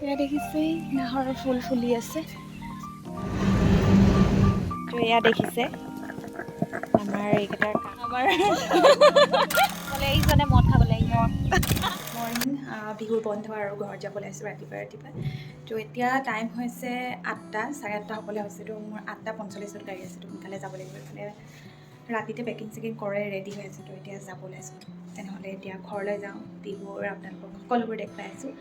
এয়া দেখিছে নাহৰৰ ফুল ফুলি আছে। তো এয়া দেখিছে আমাৰ এইকেইটাৰ আমাৰ বোলে এইজনে মদ খাবলৈ মৰ্ণিং বিহুৰ বন্ধ আৰু ঘৰত যাবলৈ আহিছোঁ ৰাতিপুৱা। তো এতিয়া টাইম হৈছে 8টা, 8:30 হ'বলৈ হৈছে। তো মোৰ 8:45 গাড়ী আছে, তো সোনকালে যাব লাগিব। এইফালে ৰাতিতে পেকিং চেকিং কৰে ৰেডি হৈ আছে। তো এতিয়া যাবলৈ আছোঁ। তেনেহ'লে এতিয়া ঘৰলৈ যাওঁ। বিহুৰ আপোনালোকক সকলোবোৰ দেখুৱাই আছোঁ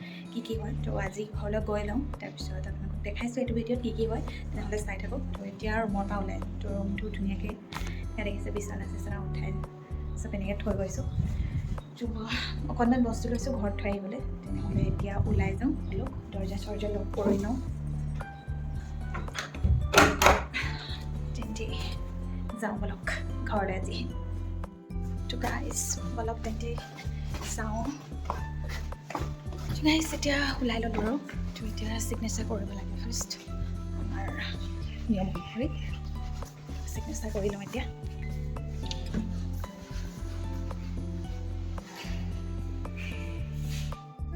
কি হয়। তো আজি ঘৰলৈ গৈ লওঁ, তাৰপিছত আপোনালোকক দেখাইছোঁ এইটো ভিডিঅ'ত কি হয়। তেনেহ'লে চাই থাকক। তো এতিয়া ৰুমৰ পৰা ওলাই তো ৰুমটো ধুনীয়াকৈ ইয়াত দেখিছে বিচনা চিচনা উঠাই চব এনেকৈ থৈ গৈছোঁ। তো অকণমান বস্তু লৈছোঁ ঘৰত থৈ আহিবলৈ। তেনেহ'লে এতিয়া ওলাই যাওঁ, অলপ দৰ্জা চৰ্জা লগ কৰি লওঁ। তেন্তে যাওঁ বলক ঘৰলৈ আজি। তো গাইজ বলক তেন্তে চাওঁ। গাইজ এতিয়া ওলাই ল'লোঁ আৰু তো এতিয়া ছিগনেচাৰ কৰিব লাগে ফাৰ্ষ্ট আমাৰ নিয়ম অনুসৰি। ছিগনেচাৰ কৰি লওঁ এতিয়া।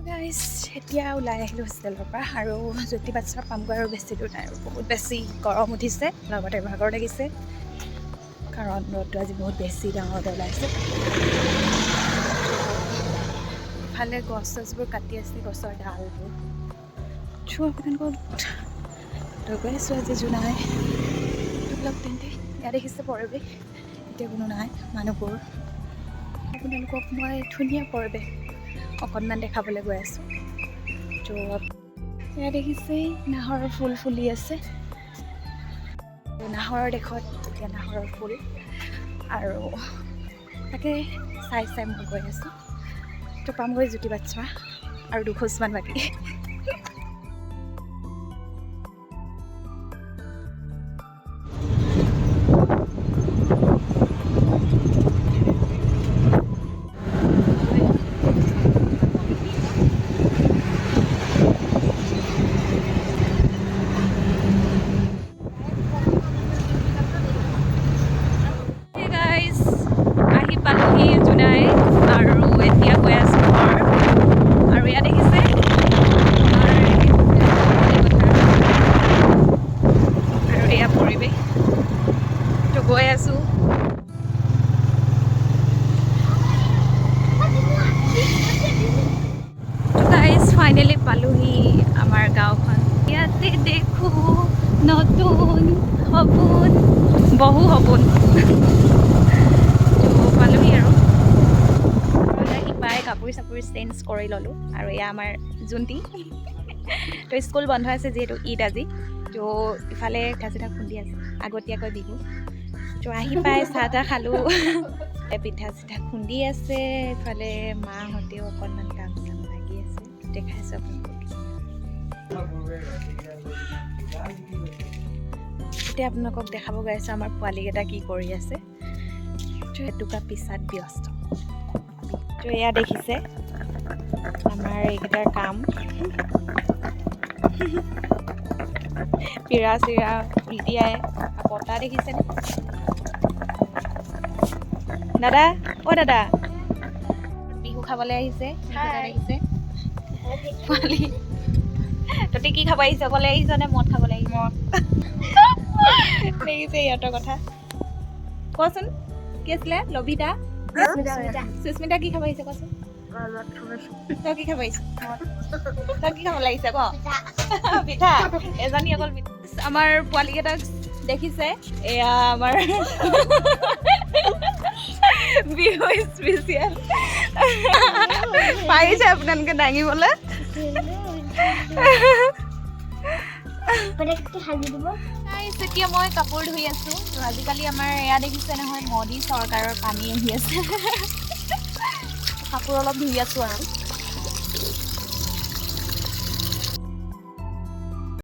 গাইজ এতিয়া ওলাই আহিলোঁ হোষ্টেলৰ পৰা আৰু জ্যোতি বাচ্চাৰ পামগৈ আৰু বেছি দূৰ নাই আৰু বহুত বেছি গৰম উঠিছে, লগতে ভাগৰ লাগিছে কাৰণ ৰ'দটো আজি বহুত বেছি ডাঙৰকৈ ওলাইছে। ইফালে গছ চছবোৰ কাটি আছে, গছৰ ডালবোৰ আপোনালোকক গৈ আছোঁ আজি জোনাই এইবিলাক। তেন্তে ইয়াত দেখিছে পৰিৱেশ, এতিয়া কোনো নাই মানুহবোৰ। আপোনালোকক মই ধুনীয়া পৰিৱেশ অকণমান দেখাবলৈ গৈ আছোঁ। তো এয়া দেখিছেই নাহৰৰ ফুল ফুলি আছে। নাহৰৰ দেশত এতিয়া নাহৰৰ ফুল আৰু তাকে চাই মই গৈ আছোঁ। তো পামগৈ জ্যোতি বাচ্চা আৰু 2 খোজমান বাকী। আহি পালোহি জোনাই আৰু এতিয়া গৈ আছোঁ ঘৰ। আৰু ইয়াত দেখিছে আৰু এয়া পৰিৱেশ। তো গৈ আছোঁ। তো গাইজ ফাইনেলি পালোহি আমাৰ গাঁওখন। ইয়াতে দেখোঁ নতুন সপোন, বহু সপোন। পালোহি আৰু আহি পাই কাপোৰ চাপোৰ চেঞ্জ কৰি ল'লোঁ। আৰু এয়া আমাৰ জোনটি। তো স্কুল বন্ধ আছে যিহেতু ঈদ আজি, তো ইফালে পিঠা চিঠা খুন্দি আছে আগতীয়াকৈ বিহু। তো আহি পাই চাহ তাহ খালোঁ, পিঠা চিঠা খুন্দি আছে। ইফালে মাহঁতেও অকণমান কাম চাম লাগি আছে, দেখাইছোঁ আপোনালোকক। এতিয়া আপোনালোকক দেখাব গৈ আছোঁ আমাৰ পোৱালীকেইটা কি কৰি আছে। এটুকা পিছাত ব্যস্ত। তো এয়া দেখিছে আমাৰ এইকেইটাৰ কাম। পিৰা চিৰা উলটিয়াই পতা দেখিছেনে দাদা? দাদা বিহু খাবলৈ আহিছে। দেখিছে পোৱালি। তহঁতি কি খাব আহিছ? অকলে আহিছ নে মদ খাবলৈ আহিছ? দেখিছে ইহঁতৰ কথা। কচোন কি আছিলে? লবিতা সুস্মিতা কি খাব আহিছে কচোন? তই কি খাব আহিছ? তই কি খাব লাগিছে ক? পিঠা। এজনী অকল পিঠা। আমাৰ পোৱালীকেইটাক দেখিছে, এয়া আমাৰ বিহু স্পেচিয়েল। পাৰিছে আপোনালোকে দাঙিবলৈ? এতিয়া মই কাপোৰ ধুই আছোঁ। তো আজিকালি আমাৰ এয়া দেখিছে নহয়, মোদী চৰকাৰৰ পানী আহি আছে। কাপোৰ অলপ ধুই আছোঁ আৰু